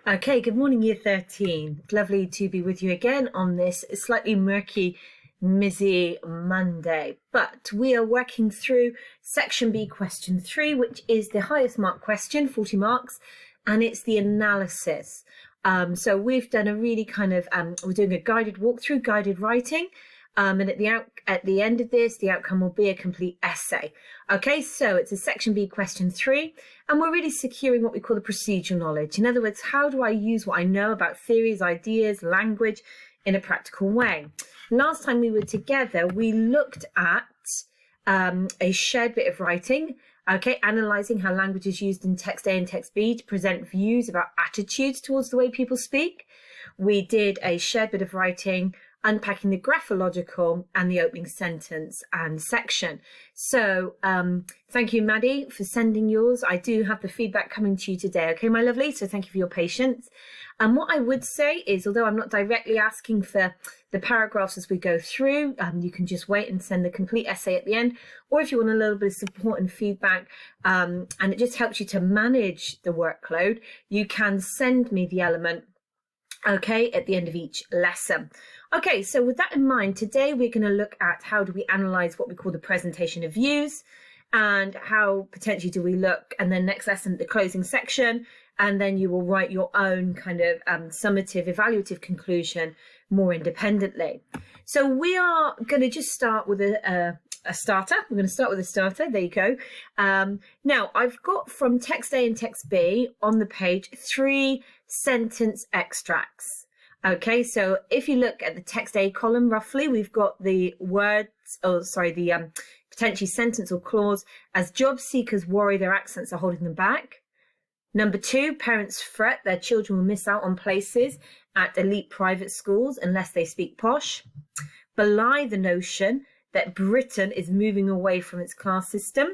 Okay, good morning, Year 13. It's lovely to be with you again on this slightly murky, mizzy Monday. But we are working through Section B, Question 3, which is the highest mark question, 40 marks, and it's the analysis. So we've done a really kind of, we're doing a guided walkthrough, guided writing. And at the end of this, the outcome will be a complete essay. Okay, so it's a Section B question 3, and we're really securing what we call the procedural knowledge. In other words, how do I use what I know about theories, ideas, language in a practical way? Last time we were together, we looked at a shared bit of writing, okay, analysing how language is used in text A and text B to present views about attitudes towards the way people speak. We did a shared bit of writing unpacking the graphological and the opening sentence and section. So thank you, Maddie, for sending yours. I do have the feedback coming to you today. Okay, my lovely. So thank you for your patience. And what I would say is, although I'm not directly asking for the paragraphs as we go through, you can just wait and send the complete essay at the end. Or if you want a little bit of support and feedback, and it just helps you to manage the workload, you can send me the element, okay, at the end of each lesson. Okay, so with that in mind, today we're going to look at how do we analyze what we call the presentation of views, and how potentially do we look, and then next lesson, the closing section, and then you will write your own kind of summative, evaluative conclusion more independently. So we are going to just start with a starter. We're going to start with a starter. There you go. Now, I've got from text A and text B on the page 3 sentence extracts. Okay, so if you look at the text A column, roughly, we've got the words, the potentially sentence or clause, as job seekers worry their accents are holding them back. Number 2, parents fret their children will miss out on places at elite private schools unless they speak posh. Belie the notion that Britain is moving away from its class system.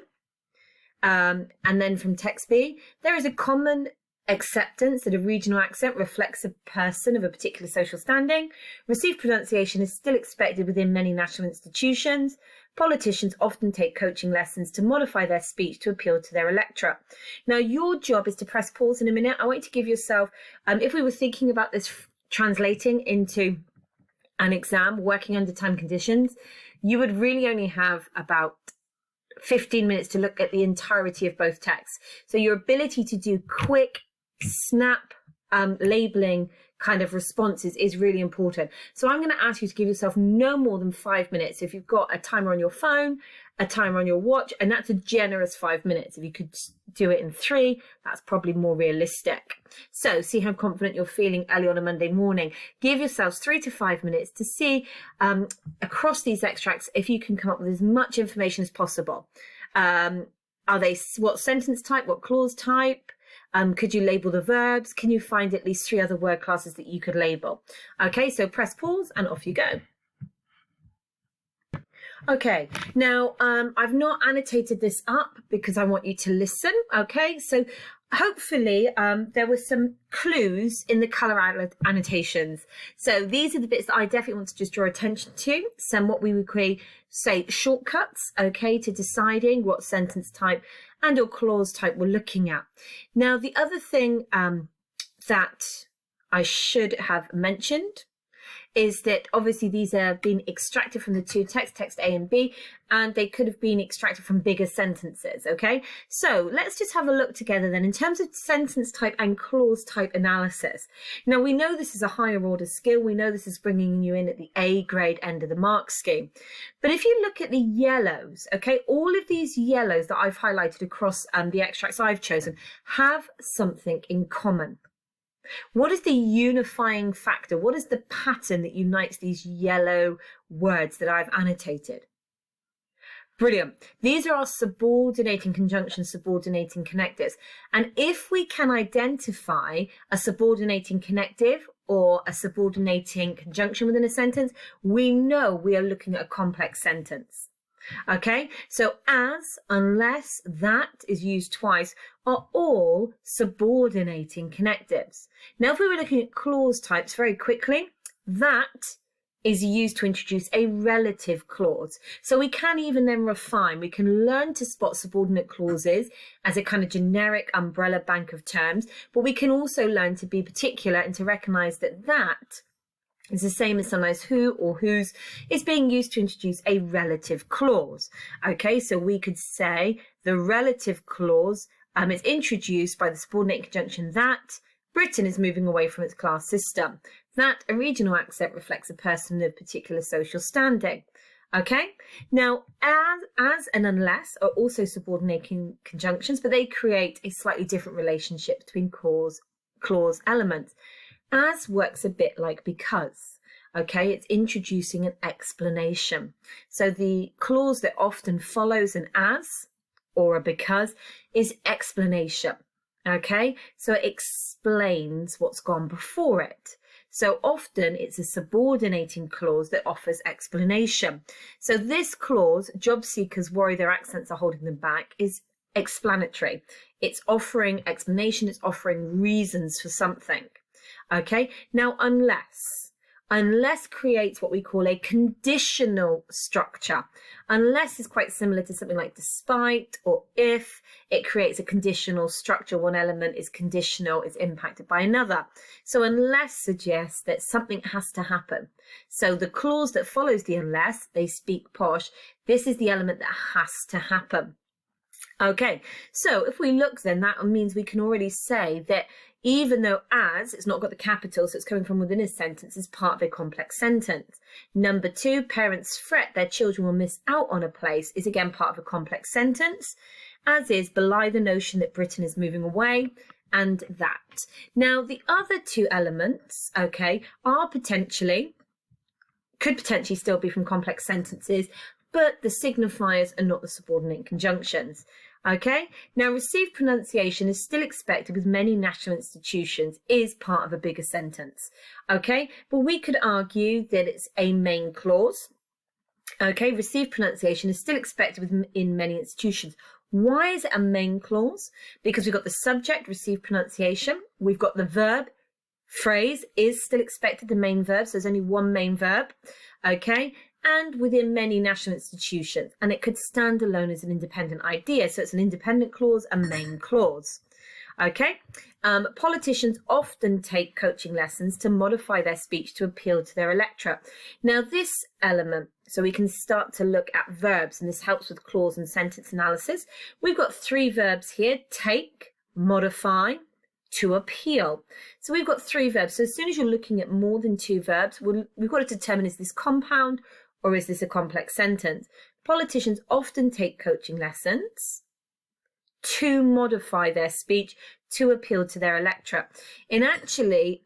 And then from text B, there is a common acceptance that a regional accent reflects a person of a particular social standing. Received pronunciation is still expected within many national institutions. Politicians often take coaching lessons to modify their speech to appeal to their electorate. Now, your job is to press pause in a minute. I want you to give yourself, if we were thinking about this translating into an exam, working under time conditions, you would really only have about 15 minutes to look at the entirety of both texts. So your ability to do quick, snap labeling kind of responses is really important. So I'm going to ask you to give yourself no more than 5 minutes. If you've got a timer on your phone, a timer on your watch, and that's a generous 5 minutes. If you could do it in 3, that's probably more realistic. So see how confident you're feeling early on a Monday morning. Give yourselves 3 to 5 minutes to see across these extracts if you can come up with as much information as possible. Are they what sentence type, what clause type? Could you label the verbs? Can you find at least 3 other word classes that you could label? Okay, so press pause and off you go. Okay, now I've not annotated this up because I want you to listen. Okay, so hopefully there were some clues in the colour annotations. So these are the bits that I definitely want to just draw attention to. Some what we would say shortcuts, okay, to deciding what sentence type and or clause type we're looking at. Now, the other thing that I should have mentioned is that obviously these are being extracted from the 2 texts, text A and B, and they could have been extracted from bigger sentences, okay? So let's just have a look together then in terms of sentence type and clause type analysis. Now, we know this is a higher order skill. We know this is bringing you in at the A grade end of the mark scheme. But if you look at the yellows, okay, all of these yellows that I've highlighted across the extracts I've chosen have something in common. What is the unifying factor? What is the pattern that unites these yellow words that I've annotated? Brilliant. These are our subordinating conjunctions, subordinating connectives. And if we can identify a subordinating connective or a subordinating conjunction within a sentence, we know we are looking at a complex sentence. Okay, so as, unless, that is used twice are all subordinating connectives. Now, if we were looking at clause types very quickly, that is used to introduce a relative clause. So we can even then refine, we can learn to spot subordinate clauses as a kind of generic umbrella bank of terms, but we can also learn to be particular and to recognize that that is the same as sometimes who or whose is being used to introduce a relative clause. Okay, so we could say the relative clause is introduced by the subordinate conjunction that Britain is moving away from its class system. That a regional accent reflects a person of particular social standing. Okay, now as and unless are also subordinating conjunctions, but they create a slightly different relationship between clause elements. As works a bit like because. Okay, it's introducing an explanation. So the clause that often follows an as or a because is explanation. Okay, so it explains what's gone before it. So often it's a subordinating clause that offers explanation. So this clause, job seekers worry their accents are holding them back, is explanatory. It's offering explanation, it's offering reasons for something. Okay, now unless creates what we call a conditional structure. Unless is quite similar to something like despite or if. It creates a conditional structure. One element is conditional, is impacted by another. So unless suggests that something has to happen. So the clause that follows the unless, they speak posh, this is the element that has to happen. Okay, so if we look then, that means we can already say that even though as, it's not got the capital, so it's coming from within a sentence, is part of a complex sentence. Number 2, parents fret their children will miss out on a place is again part of a complex sentence, as is belie the notion that Britain is moving away, and that. Now, the other two elements, okay, could potentially still be from complex sentences, but the signifiers are not the subordinate conjunctions. Okay, now received pronunciation is still expected with many national institutions, is part of a bigger sentence. Okay, but we could argue that it's a main clause. Okay, received pronunciation is still expected in many institutions. Why is it a main clause? Because we've got the subject, received pronunciation. We've got the verb, phrase is still expected, the main verb. So there's only one main verb. Okay, and within many national institutions, and it could stand alone as an independent idea. So it's an independent clause, a main clause. Okay, politicians often take coaching lessons to modify their speech to appeal to their electorate. Now this element, so we can start to look at verbs, and this helps with clause and sentence analysis. We've got 3 verbs here: take, modify, to appeal. So we've got 3 verbs. So as soon as you're looking at more than 2 verbs, we've got to determine, is this compound or is this a complex sentence? Politicians often take coaching lessons to modify their speech to appeal to their electorate. And actually,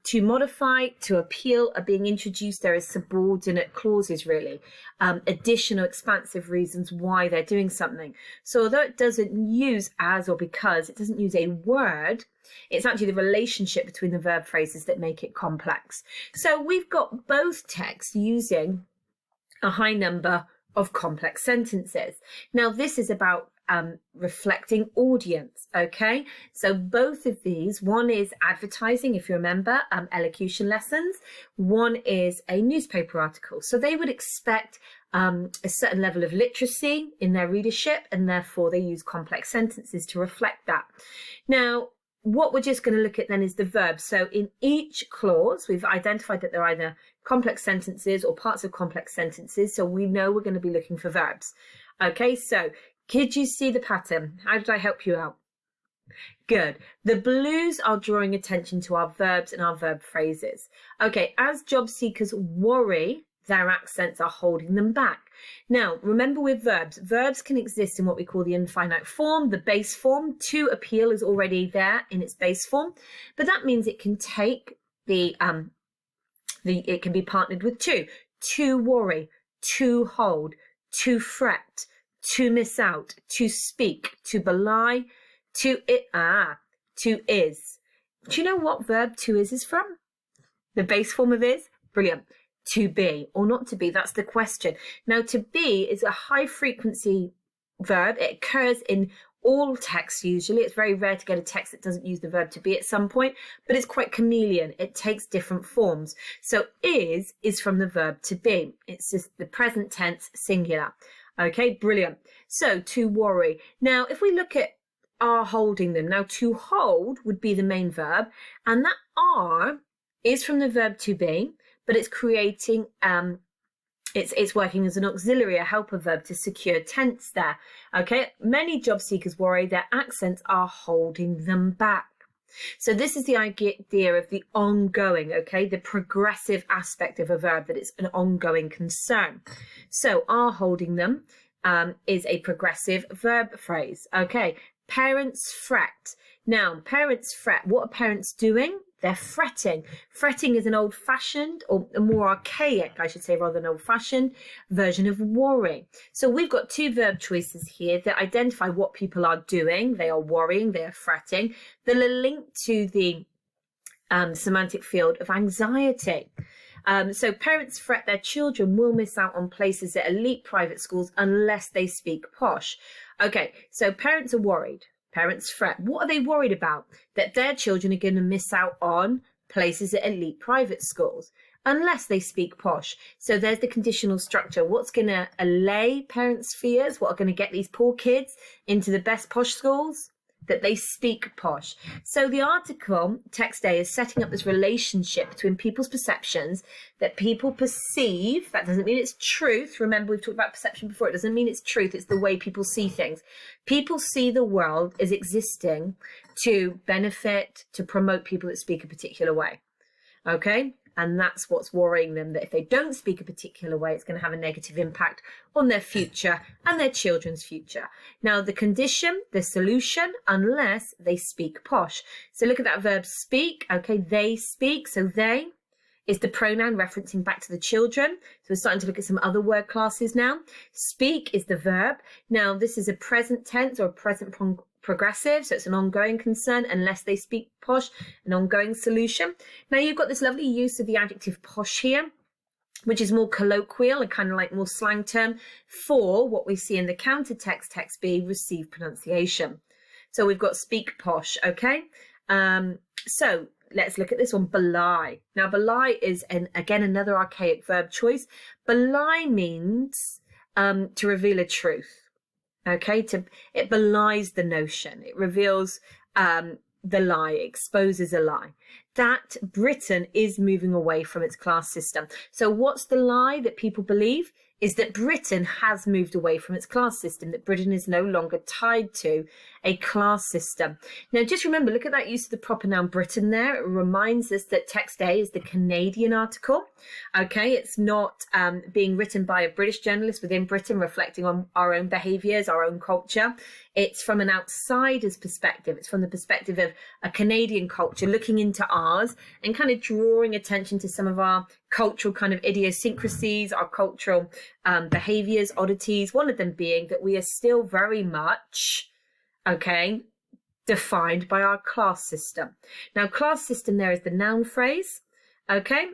to modify, to appeal are being introduced there as subordinate clauses, really. Additional expansive reasons why they're doing something. So although it doesn't use as or because, it doesn't use a word, it's actually the relationship between the verb phrases that make it complex. So we've got both texts using a high number of complex sentences. Now this is about reflecting audience. Okay, so both of these, one is advertising, if you remember, elocution lessons, one is a newspaper article. So they would expect a certain level of literacy in their readership, and therefore they use complex sentences to reflect that. Now what we're just going to look at then is the verb. So in each clause, we've identified that they're either complex sentences or parts of complex sentences. So we know we're going to be looking for verbs. Okay, so could you see the pattern? How did I help you out? Good. The blues are drawing attention to our verbs and our verb phrases. Okay, as job seekers worry, their accents are holding them back. Now, remember with verbs can exist in what we call the infinite form, the base form. To appeal is already there in its base form, but that means it can take it can be partnered with to worry, to hold, to fret, to miss out, to speak, to belie, to is. Do you know what verb to is from? The base form of is? Brilliant. To be or not to be, that's the question. Now, to be is a high frequency verb. It occurs in all texts usually. It's very rare to get a text that doesn't use the verb to be at some point, but it's quite chameleon. It takes different forms. So is from the verb to be. It's just the present tense singular. Okay, brilliant. So to worry. Now, if we look at are holding them. Now, to hold would be the main verb, and that are is from the verb to be, but it's creating it's working as an auxiliary, a helper verb to secure tense there. Okay, many job seekers worry their accents are holding them back. So this is the idea of the ongoing, okay, the progressive aspect of a verb, that it's an ongoing concern. So are holding them is a progressive verb phrase. Okay, parents fret. Now, parents fret. What are parents doing? They're fretting. Fretting is an old-fashioned, or a more archaic, I should say, rather than old-fashioned version of worry. So we've got two verb choices here that identify what people are doing. They are worrying, they are fretting. They're linked to the semantic field of anxiety. So parents fret their children will miss out on places at elite private schools unless they speak posh. Okay, so parents are worried. Parents fret. What are they worried about? That their children are going to miss out on places at elite private schools unless they speak posh. So there's the conditional structure. What's going to allay parents' fears? What are going to get these poor kids into the best posh schools? That they speak posh. So the article, text A, is setting up this relationship between people's perceptions that people perceive. That doesn't mean it's truth. Remember, we've talked about perception before. It doesn't mean it's truth. It's the way people see things. People see the world as existing to benefit, to promote people that speak a particular way. Okay? And that's what's worrying them, that if they don't speak a particular way, it's going to have a negative impact on their future and their children's future. Now, the condition, the solution, unless they speak posh. So look at that verb speak. Okay, they speak. So they is the pronoun referencing back to the children. So we're starting to look at some other word classes now. Speak is the verb. Now, this is a present tense or a present progressive, so it's an ongoing concern unless they speak posh, an ongoing solution. Now you've got this lovely use of the adjective posh here, which is more colloquial and kind of like more slang term for what we see in the counter text, text B, receive pronunciation. So we've got speak posh, okay? So let's look at this one, belie. Now belie is, again, another archaic verb choice. Belie means to reveal a truth. Okay, it belies the notion. It reveals the lie, exposes a lie. That Britain is moving away from its class system. So what's the lie that people believe? Is that Britain has moved away from its class system, that Britain is no longer tied to a class system. Now, just remember, look at that use of the proper noun Britain there. It reminds us that text A is the Canadian article. Okay, it's not being written by a British journalist within Britain, reflecting on our own behaviours, our own culture. It's from an outsider's perspective. It's from the perspective of a Canadian culture looking into ours and kind of drawing attention to some of our cultural kind of idiosyncrasies, our cultural behaviours, oddities. One of them being that we are still very much, okay, defined by our class system. Now, class system there is the noun phrase, okay?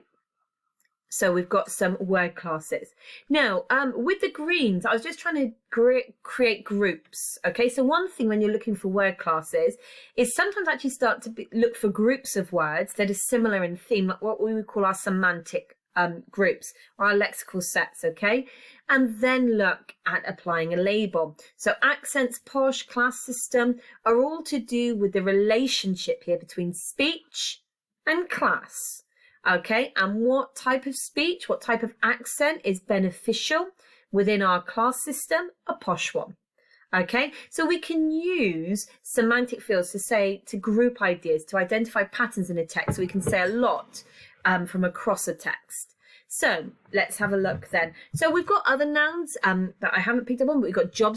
So we've got some word classes. Now, with the greens, I was just trying to create groups. Okay, so one thing when you're looking for word classes is sometimes actually start to look for groups of words that are similar in theme, like what we would call our semantic groups or our lexical sets, okay? And then look at applying a label. So accents, posh, class system are all to do with the relationship here between speech and class. Okay, and what type of speech, what type of accent is beneficial within our class system? A posh one. Okay, so we can use semantic fields to group ideas, to identify patterns in a text. So we can say a lot from across a text. So let's have a look then. So we've got other nouns that I haven't picked up on, but we've got job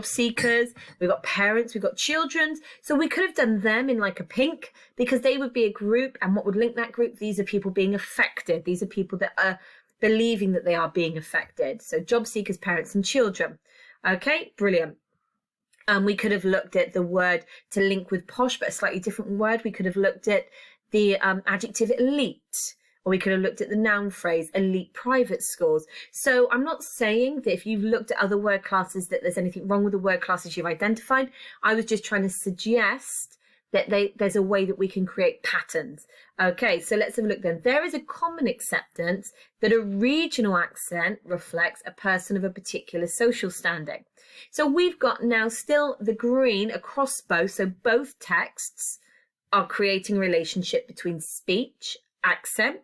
seekers, we've got parents, we've got children. So we could have done them in like a pink because they would be a group, and what would link that group? These are people being affected. These are people that are believing that they are being affected. So job seekers, parents and children. Okay, brilliant. We could have looked at the word to link with posh, but a slightly different word. We could have looked at the adjective elite. or we could have looked at the noun phrase, elite private schools. So I'm not saying that if you've looked at other word classes that there's anything wrong with the word classes you've identified. I was just trying to suggest that there's a way that we can create patterns. Okay, so let's have a look then. There is a common acceptance that a regional accent reflects a person of a particular social standing. So we've got now still the green across both, so both texts are creating a relationship between speech, accent,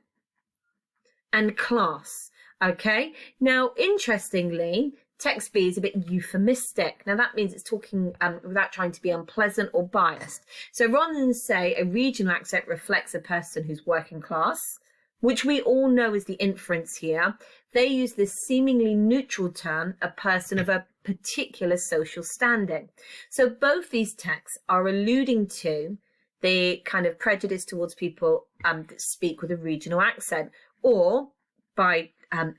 and class. Okay, now interestingly, text B is a bit euphemistic. Now that means it's talking without trying to be unpleasant or biased. So rather than say a regional accent reflects a person who's working class, which we all know is the inference here, they use this seemingly neutral term, a person of a particular social standing. So both these texts are alluding to the kind of prejudice towards people that speak with a regional accent, or by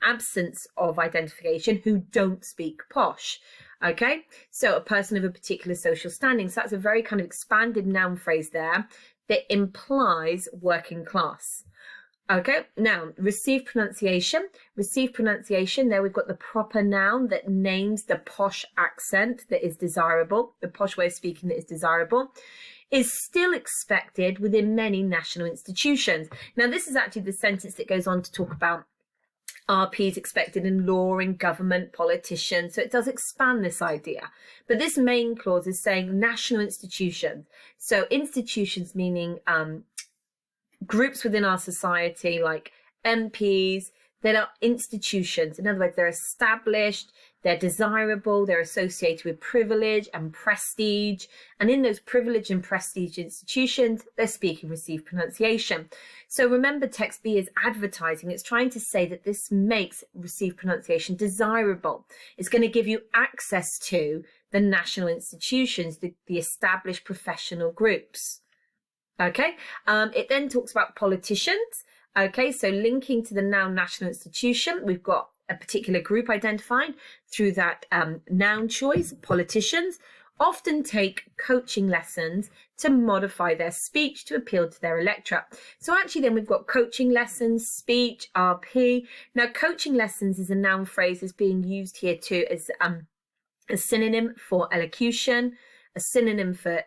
absence of identification, who don't speak posh. Okay, so a person of a particular social standing. So that's a very kind of expanded noun phrase there that implies working class. Okay, now received pronunciation. Received pronunciation, there we've got the proper noun that names the posh accent that is desirable, the posh way of speaking that is desirable, is still expected within many national institutions. Now, this is actually the sentence that goes on to talk about RPs expected in law, in government, politicians. So it does expand this idea. But this main clause is saying national institutions. So institutions meaning groups within our society, like MPs, that are institutions. In other words, they're established, they're desirable, they're associated with privilege and prestige. And in those privilege and prestige institutions, they're speaking received pronunciation. So remember, text B is advertising. It's trying to say that this makes received pronunciation desirable. It's going to give you access to the national institutions, the established professional groups. Okay, it then talks about politicians. Okay, so linking to the noun national institution, we've got a particular group identified through that noun choice. Politicians often take coaching lessons to modify their speech to appeal to their electorate. So actually then we've got coaching lessons, speech, RP. Now coaching lessons is a noun phrase that's being used here too as a synonym for elocution, a synonym for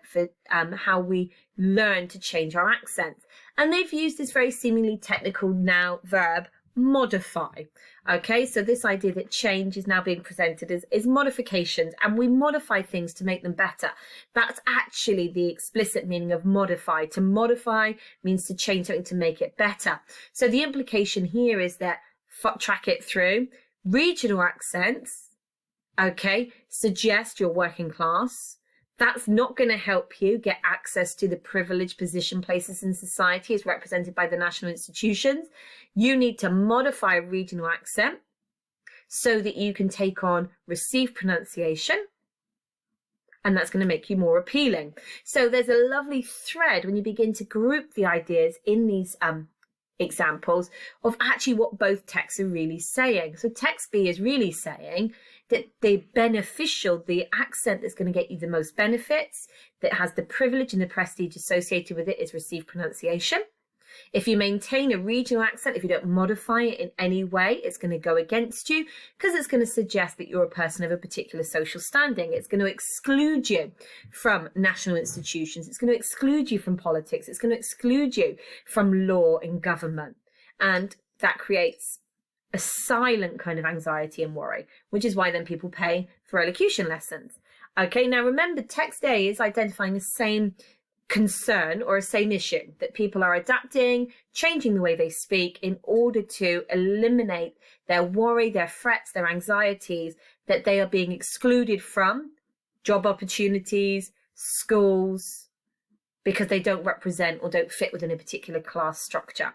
how we learn to change our accents. And they've used this very seemingly technical now verb, modify. Okay, so this idea that change is now being presented as modifications, and we modify things to make them better. That's actually the explicit meaning of modify. To modify means to change something to make it better. So the implication here is that, track it through, regional accents, okay, suggest you're working class. That's not going to help you get access to the privileged position places in society as represented by the national institutions. You need to modify a regional accent so that you can take on received pronunciation, and that's going to make you more appealing. So there's a lovely thread when you begin to group the ideas in these examples of actually what both texts are really saying. So text B is really saying that the accent that's going to get you the most benefits, that has the privilege and the prestige associated with it, is received pronunciation. If you maintain a regional accent, if you don't modify it in any way, it's going to go against you because it's going to suggest that you're a person of a particular social standing. It's going to exclude you from national institutions. It's going to exclude you from politics. It's going to exclude you from law and government. And that creates a silent kind of anxiety and worry, which is why then people pay for elocution lessons. Okay, now remember, text A is identifying the same concern or a same issue, that people are adapting, changing the way they speak in order to eliminate their worry, their threats, their anxieties, that they are being excluded from job opportunities, schools, because they don't represent or don't fit within a particular class structure.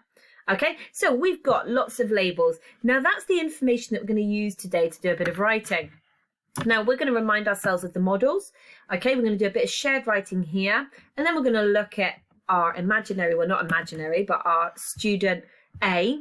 Okay, so we've got lots of labels. Now that's the information that we're going to use today to do a bit of writing. Now we're going to remind ourselves of the models. Okay, we're going to do a bit of shared writing here, and then we're going to look at our imaginary, well not imaginary, but our student A,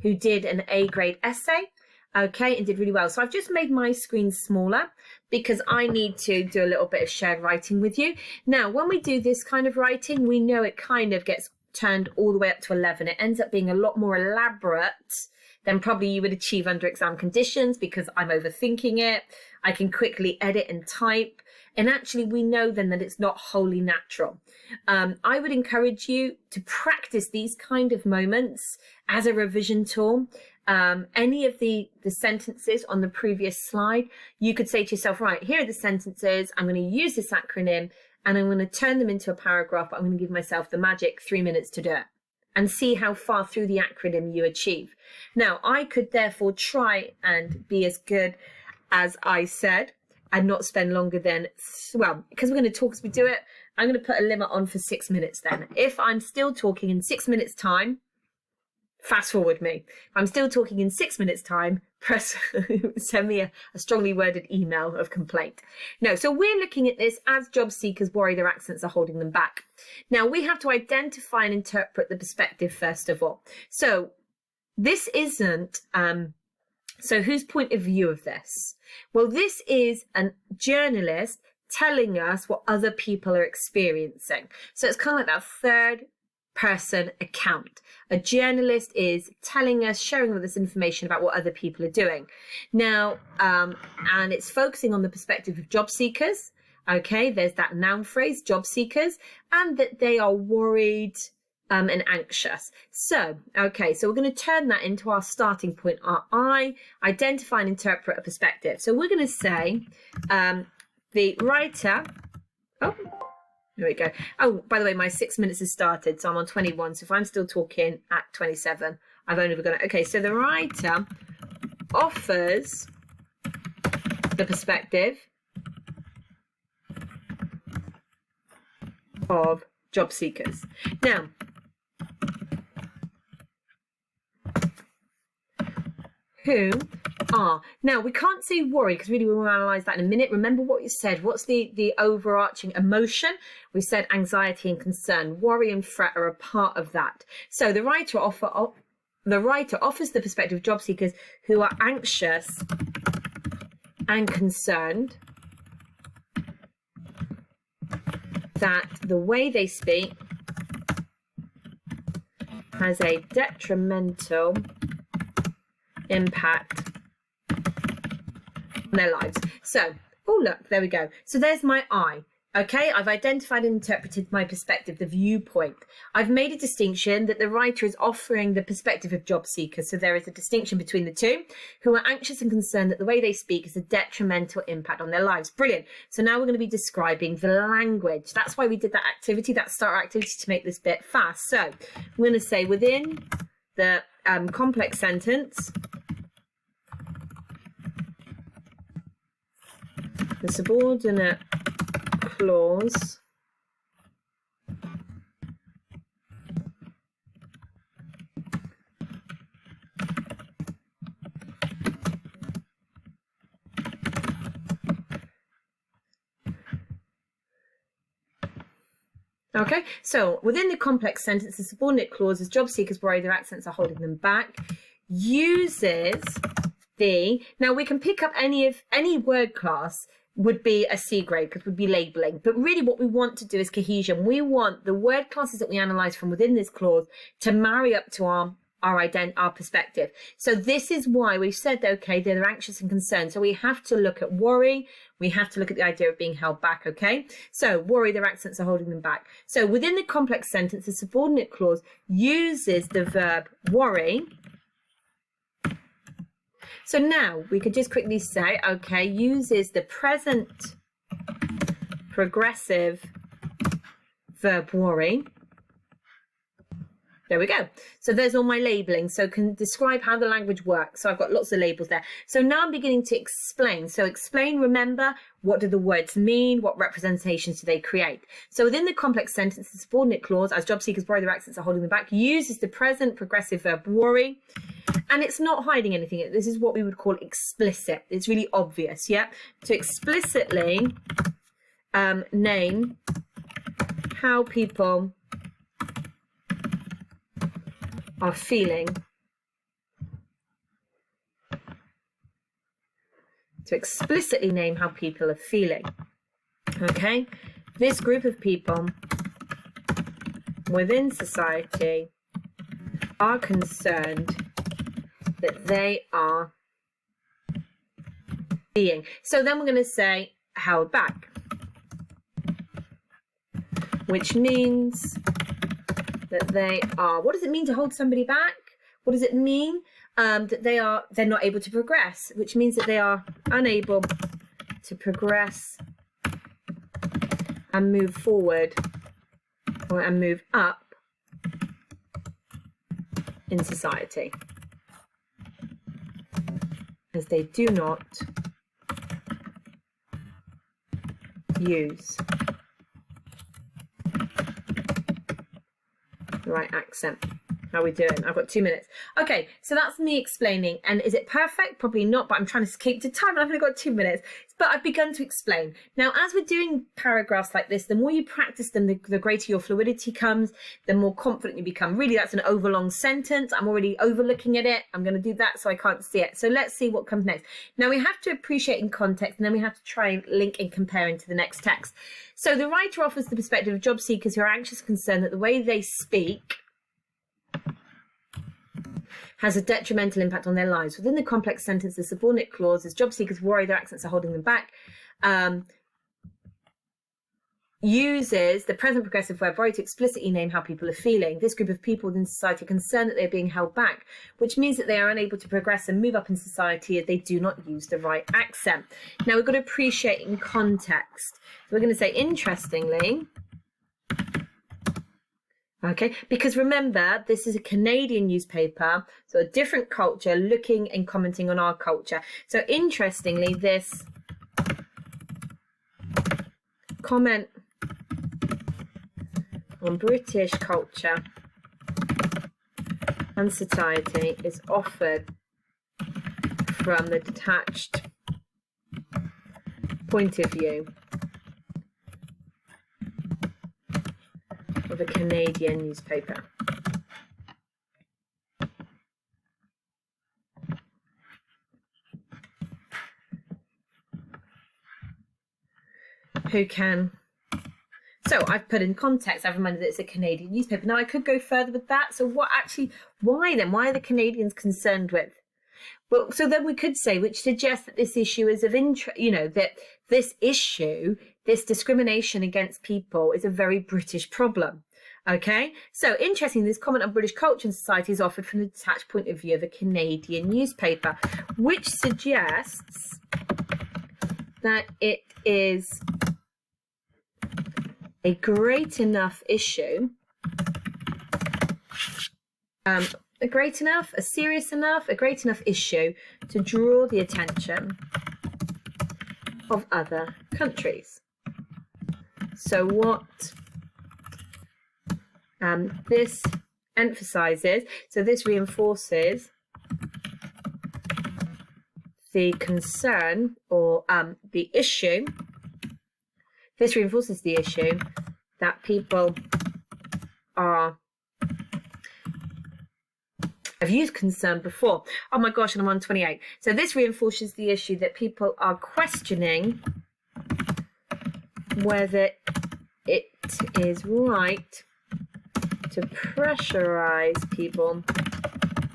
who did an A grade essay, okay, and did really well. So I've just made my screen smaller because I need to do a little bit of shared writing with you. Now, when we do this kind of writing, we know it kind of gets turned all the way up to 11. It ends up being a lot more elaborate than probably you would achieve under exam conditions because I'm overthinking it. I can quickly edit and type. And actually, we know then that it's not wholly natural. I would encourage you to practice these kind of moments as a revision tool. Any of the sentences on the previous slide, you could say to yourself, right, here are the sentences. I'm going to use this acronym and I'm going to turn them into a paragraph. I'm going to give myself the magic 3 minutes to do it and see how far through the acronym you achieve. Now, I could therefore try and be as good as I said and not spend longer than, well, because we're going to talk as we do it, I'm going to put a limit on for 6 minutes then. If I'm still talking in 6 minutes time, fast forward me. If I'm still talking in 6 minutes time, send me a strongly worded email of complaint. No, so we're looking at this as job seekers worry their accents are holding them back. Now we have to identify and interpret the perspective first of all. So this isn't, so whose point of view of this? Well, this is a journalist telling us what other people are experiencing. So it's kind of like that third person account. A journalist is telling us, sharing with us information about what other people are doing. Now, and it's focusing on the perspective of job seekers. Okay, there's that noun phrase, job seekers, and that they are worried and anxious. So, okay, so we're going to turn that into our starting point, our I, identify and interpret a perspective. So we're going to say the writer, oh, there we go. Oh, by the way, my 6 minutes has started, so I'm on 21. So if I'm still talking at 27, I've only begun. Okay, so the writer offers the perspective of job seekers. Now, who are. Now, we can't say worry because really we will analyse that in a minute. Remember what you said. What's the overarching emotion? We said anxiety and concern. Worry and fret are a part of that. So the writer offers the perspective of job seekers who are anxious and concerned that the way they speak has a detrimental impact on their lives. So, oh look, there we go. So there's my I. Okay, I've identified and interpreted my perspective, the viewpoint. I've made a distinction that the writer is offering the perspective of job seekers. So there is a distinction between the two, who are anxious and concerned that the way they speak has a detrimental impact on their lives. Brilliant. So now we're going to be describing the language. That's why we did that activity, that start activity, to make this bit fast. So we're going to say within the complex sentence, the subordinate clause okay, so within the complex sentence, the subordinate clause, as job seekers worry their accents are holding them back, uses the, now we can pick up any word class would be a C grade because would be labeling. But really what we want to do is cohesion. We want the word classes that we analyze from within this clause to marry up to our perspective. So this is why we've said, okay, they're anxious and concerned. So we have to look at worry. We have to look at the idea of being held back, okay? So worry, their accents are holding them back. So within the complex sentence, the subordinate clause uses the verb worry. So now we could just quickly say, okay, uses the present progressive verb worry. There we go. So there's all my labeling. So can describe how the language works. So I've got lots of labels there. So now I'm beginning to explain. So explain, remember, what do the words mean? What representations do they create? So within the complex sentence, the subordinate clause, as job seekers worry their accents are holding them back, uses the present progressive verb worry. And it's not hiding anything. This is what we would call explicit. It's really obvious, yeah? To explicitly name how people are feeling. To explicitly name how people are feeling. Okay? This group of people within society are concerned that they are being. So then we're going to say held back, which means that they are, what does it mean to hold somebody back? What does it mean? That they're not able to progress, which means that they are unable to progress and move forward and move up in society, as they do not use the right accent. How are we doing? I've got 2 minutes. Okay, so that's me explaining. And is it perfect? Probably not, but I'm trying to keep to time and I've only got 2 minutes. But I've begun to explain. Now, as we're doing paragraphs like this, the more you practice them, the greater your fluidity comes, the more confident you become. Really, that's an overlong sentence. I'm already overlooking at it. I'm going to do that so I can't see it. So let's see what comes next. Now, we have to appreciate in context, and then we have to try and link and compare into the next text. So the writer offers the perspective of job seekers who are anxious and concerned that the way they speak has a detrimental impact on their lives. Within the complex sentence, the subordinate clause is job seekers worry their accents are holding them back. Uses the present progressive verb worry to explicitly name how people are feeling. This group of people within society are concerned that they're being held back, which means that they are unable to progress and move up in society if they do not use the right accent. Now, we've got to appreciate in context. So we're going to say, interestingly, okay, because remember, this is a Canadian newspaper, so a different culture looking and commenting on our culture. So interestingly, this comment on British culture and society is offered from the detached point of view of a Canadian newspaper. Who can... So I've put in context, I've reminded that it's a Canadian newspaper. Now I could go further with that. So why then? Why are the Canadians concerned with? Well, so then we could say, which suggests that this issue is of interest, that this issue, this discrimination against people is a very British problem. Okay, so interesting, this comment on British culture and society is offered from the detached point of view of a Canadian newspaper, which suggests that it is a great enough issue, a great enough issue to draw the attention of other countries. So what this emphasizes, so this reinforces the concern or the issue. This reinforces the issue that people are... I've used concern before. Oh my gosh, and I'm on 28. So this reinforces the issue that people are questioning whether it is right to pressurize people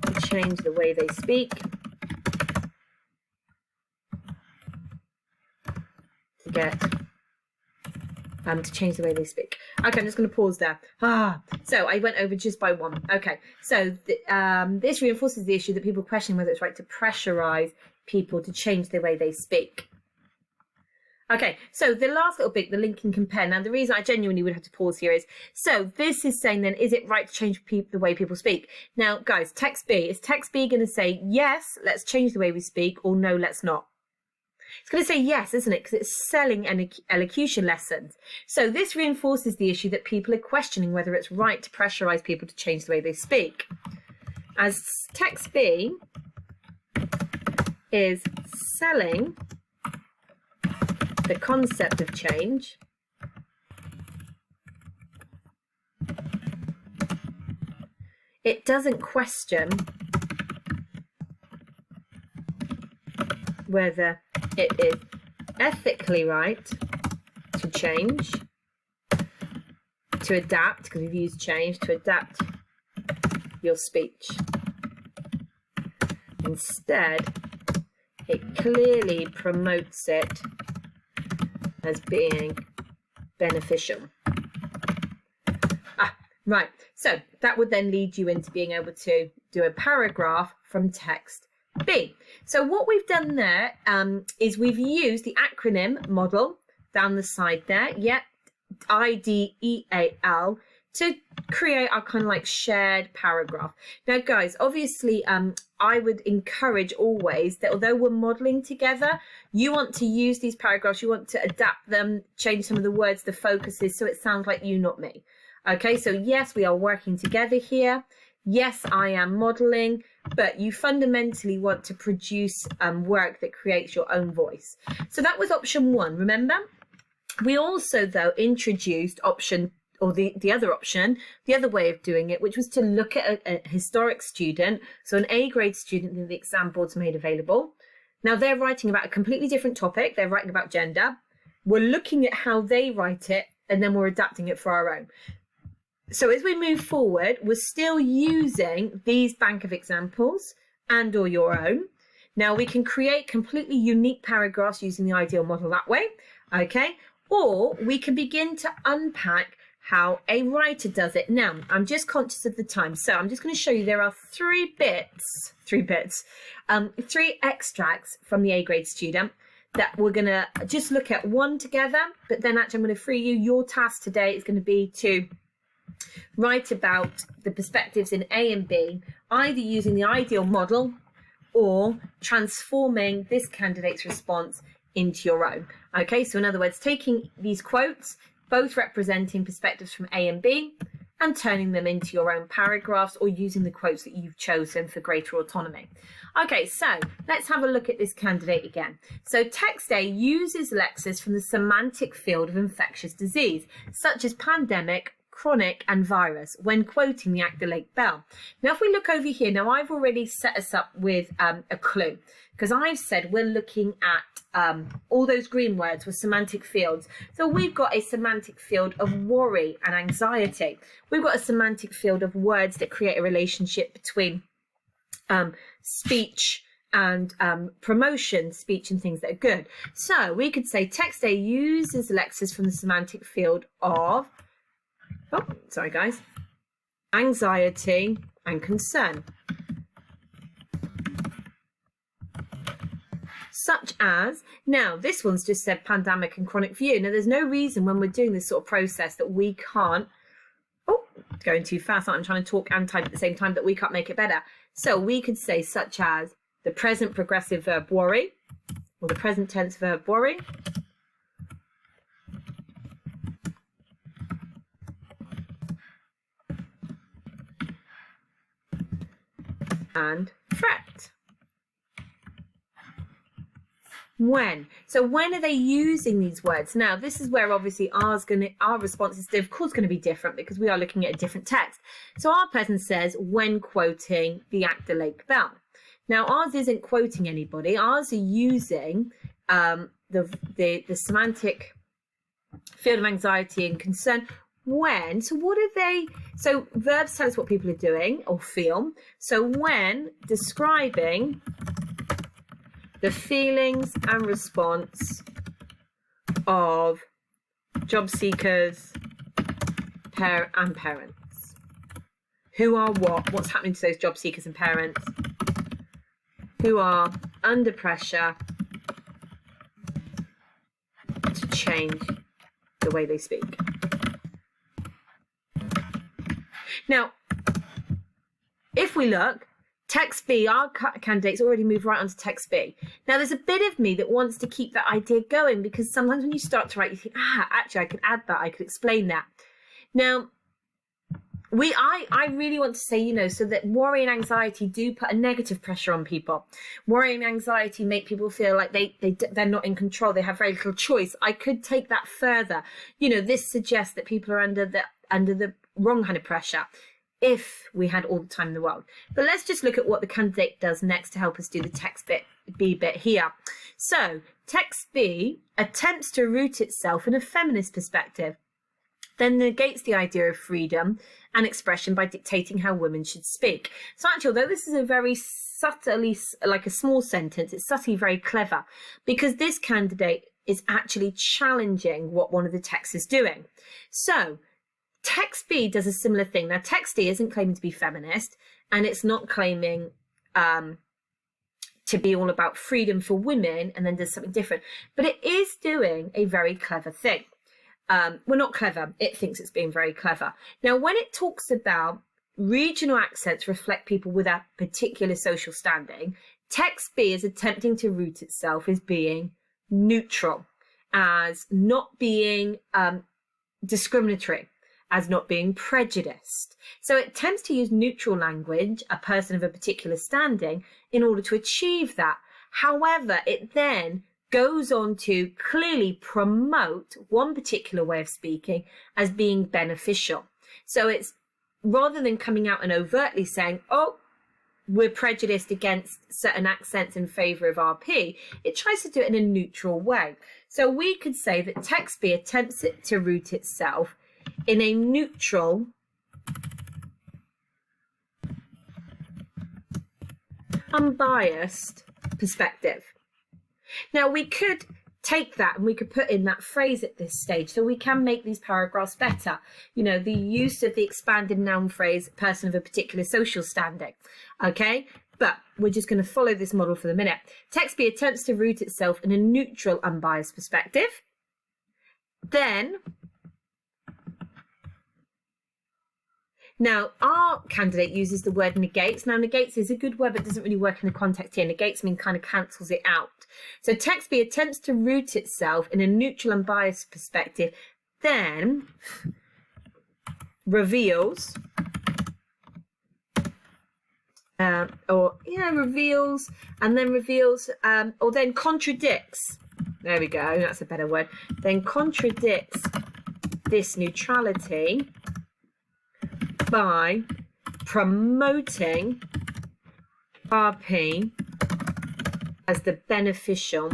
to change the way they speak, to change the way they speak. Okay, I'm just going to pause there. So I went over just by one. Okay, so this reinforces the issue that people question whether it's right to pressurize people to change the way they speak. Okay, so the last little bit, the link and compare. Now, the reason I genuinely would have to pause here is, so this is saying then, is it right to change the way people speak? Now, guys, text B, is text B going to say, yes, let's change the way we speak, or no, let's not? It's going to say yes, isn't it? Because it's selling elocution lessons. So this reinforces the issue that people are questioning whether it's right to pressurize people to change the way they speak. As text B is selling the concept of change, it doesn't question whether it is ethically right to change to adapt, because we've used change, to adapt your speech. Instead, it clearly promotes it as being beneficial. Right, so that would then lead you into being able to do a paragraph from text B. So what we've done there is we've used the acronym model down the side there, IDEAL, to create our kind of like shared paragraph. Now guys, obviously I would encourage always that although we're modeling together, you want to use these paragraphs, you want to adapt them, change some of the words, the focuses, so it sounds like you, not me. Okay, so yes, we are working together here. Yes, I am modeling, but you fundamentally want to produce work that creates your own voice. So that was option 1, remember? We also, though, introduced option, or the other option, the other way of doing it, which was to look at a historic student, so an A grade student that the exam board's made available. Now they're writing about a completely different topic, they're writing about gender. We're looking at how they write it, and then we're adapting it for our own. So as we move forward, we're still using these bank of examples and or your own. Now we can create completely unique paragraphs using the ideal model that way, okay? Or we can begin to unpack how a writer does it. Now, I'm just conscious of the time, so I'm just going to show you there are three extracts from the A grade student that we're going to just look at one together, but then actually I'm going to free you. Your task today is going to be to write about the perspectives in A and B, either using the ideal model or transforming this candidate's response into your own. Okay, so in other words, taking these quotes, both representing perspectives from A and B, and turning them into your own paragraphs or using the quotes that you've chosen for greater autonomy. Okay, so let's have a look at this candidate again. So text A uses lexes from the semantic field of infectious disease, such as pandemic, chronic and virus, when quoting the Actor Lake Bell. Now, if we look over here, now I've already set us up with a clue, because I've said we're looking at all those green words with semantic fields. So we've got a semantic field of worry and anxiety. We've got a semantic field of words that create a relationship between speech and promotion, speech and things that are good. So we could say text A uses lexes from the semantic field of anxiety and concern. Such as, now this one's just said pandemic and chronic view. Now there's no reason when we're doing this sort of process that we can't, going too fast, I'm trying to talk and type at the same time, that we can't make it better. So we could say such as the present progressive verb worry, or the present tense verb worry, and fret. When? So when are they using these words? Now, this is where obviously our response is of course going to be different because we are looking at a different text. So our person says when quoting the Actor Lake Bell. Now, ours isn't quoting anybody. Ours are using the semantic field of anxiety and concern. When, so what are they, so verbs tell us what people are doing or feel. So when describing the feelings and response of job seekers and parents. Who are what's happening to those job seekers and parents who are under pressure to change the way they speak. Now, if we look, text B, our candidates already moved right onto text B. Now, there's a bit of me that wants to keep that idea going because sometimes when you start to write, you think, actually, I could add that, I could explain that. Now, I really want to say, so that worry and anxiety do put a negative pressure on people. Worry and anxiety make people feel like they're not in control. They have very little choice. I could take that further. This suggests that people are under the wrong kind of pressure if we had all the time in the world. But let's just look at what the candidate does next to help us do the text B bit here. So text B attempts to root itself in a feminist perspective. then negates the idea of freedom and expression by dictating how women should speak. So actually, although this is a very subtly, like a small sentence, it's subtly very clever, because this candidate is actually challenging what one of the texts is doing. So text B does a similar thing. Now, text D isn't claiming to be feminist, and it's not claiming to be all about freedom for women and then does something different, but it is doing a very clever thing. Well, not clever, it thinks it's being very clever. Now, when it talks about regional accents reflect people with a particular social standing, text B is attempting to root itself as being neutral, as not being discriminatory, as not being prejudiced. So it attempts to use neutral language, a person of a particular standing, in order to achieve that. However, it then goes on to clearly promote one particular way of speaking as being beneficial. So it's, rather than coming out and overtly saying, oh, we're prejudiced against certain accents in favour of RP, it tries to do it in a neutral way. So we could say that text B attempts to root itself in a neutral, unbiased perspective. Now, we could take that and we could put in that phrase at this stage, so we can make these paragraphs better. You know, the use of the expanded noun phrase, person of a particular social standing. Okay, but we're just going to follow this model for the minute. Text B attempts to root itself in a neutral, unbiased perspective. Then, now, our candidate uses the word negates. Now, negates is a good word, but doesn't really work in the context here. Negates mean kind of cancels it out. So text B attempts to root itself in a neutral, unbiased perspective, then reveals, reveals, and then reveals, or then contradicts. There we go, that's a better word. Then contradicts this neutrality by promoting RP as the beneficial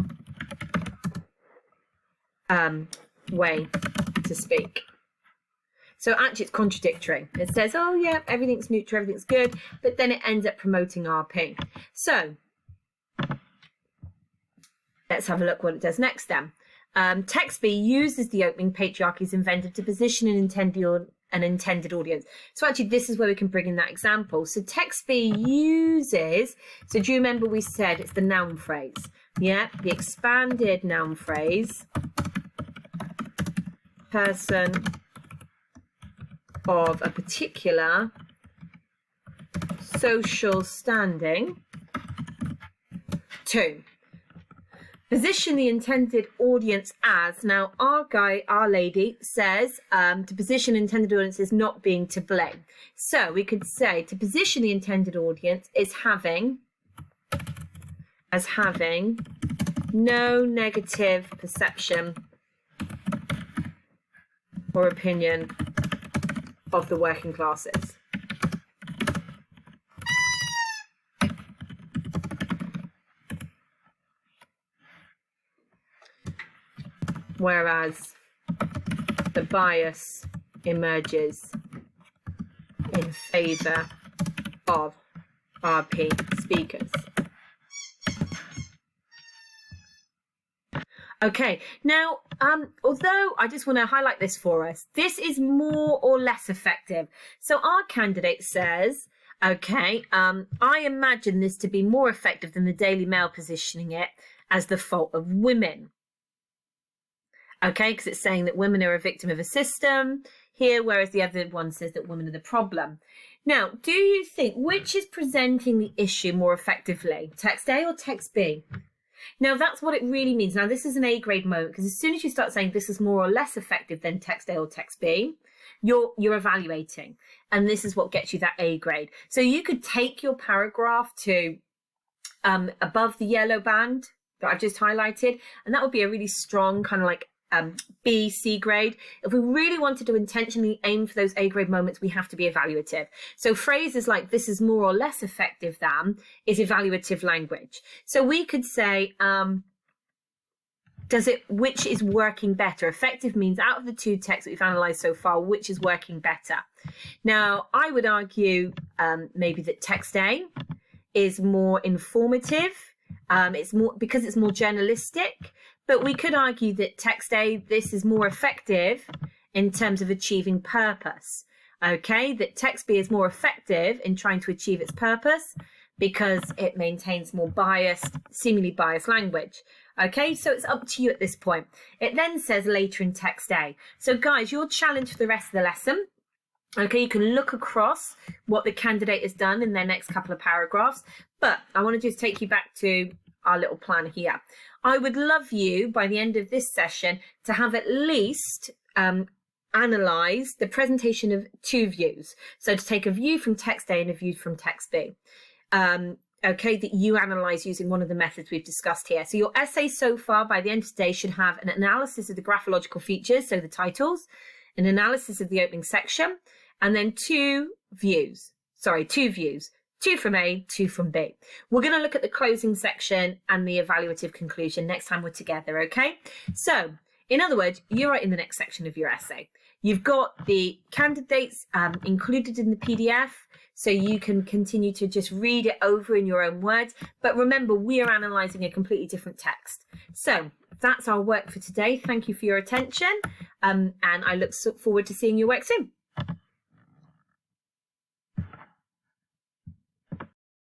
way to speak. So actually it's contradictory. It says, oh yeah, everything's neutral, everything's good, but then it ends up promoting RP. So let's have a look what it does next then. Text B uses the opening patriarchy is invented to position an intended audience. So actually this is where we can bring in that example. So text B uses, so do you remember we said it's the noun phrase? Yeah, the expanded noun phrase, person of a particular social standing, to position the intended audience as. Now, our lady says to position intended audience is not being to blame. So we could say to position the intended audience is having no negative perception or opinion of the working classes. Whereas the bias emerges in favour of RP speakers. Okay, now, although I just want to highlight this for us, this is more or less effective. So our candidate says, okay, I imagine this to be more effective than the Daily Mail positioning it as the fault of women. Okay, because it's saying that women are a victim of a system here, whereas the other one says that women are the problem. Now, do you think, which is presenting the issue more effectively, text A or text B? Now, that's what it really means. Now, this is an A grade moment, because as soon as you start saying this is more or less effective than text A or text B, you're evaluating. And this is what gets you that A grade. So you could take your paragraph to above the yellow band that I've just highlighted, and that would be a really strong kind of like B, C grade. If we really wanted to intentionally aim for those A grade moments, we have to be evaluative. So phrases like this is more or less effective than is evaluative language. So we could say which is working better? Effective means out of the two texts that we've analysed so far, which is working better? Now, I would argue maybe that text A is more informative. It's more because it's more journalistic, but we could argue that text A, this is more effective in terms of achieving purpose. Okay, that text B is more effective in trying to achieve its purpose because it maintains more biased, seemingly biased language. Okay, so it's up to you at this point. It then says later in text A. So guys, your challenge for the rest of the lesson, okay, you can look across what the candidate has done in their next couple of paragraphs, but I want to just take you back to our little plan here. I would love you, by the end of this session, to have at least analysed the presentation of two views. So to take a view from text A and a view from text B. Okay, that you analyse using one of the methods we've discussed here. So your essay so far by the end of today should have an analysis of the graphological features, so the titles, an analysis of the opening section, and then two views, two from A, two from B. We're going to look at the closing section and the evaluative conclusion next time we're together, okay? So, in other words, you're in the next section of your essay. You've got the candidates included in the PDF, so you can continue to just read it over in your own words. But remember, we are analysing a completely different text. So that's our work for today. Thank you for your attention, and I look forward to seeing your work soon.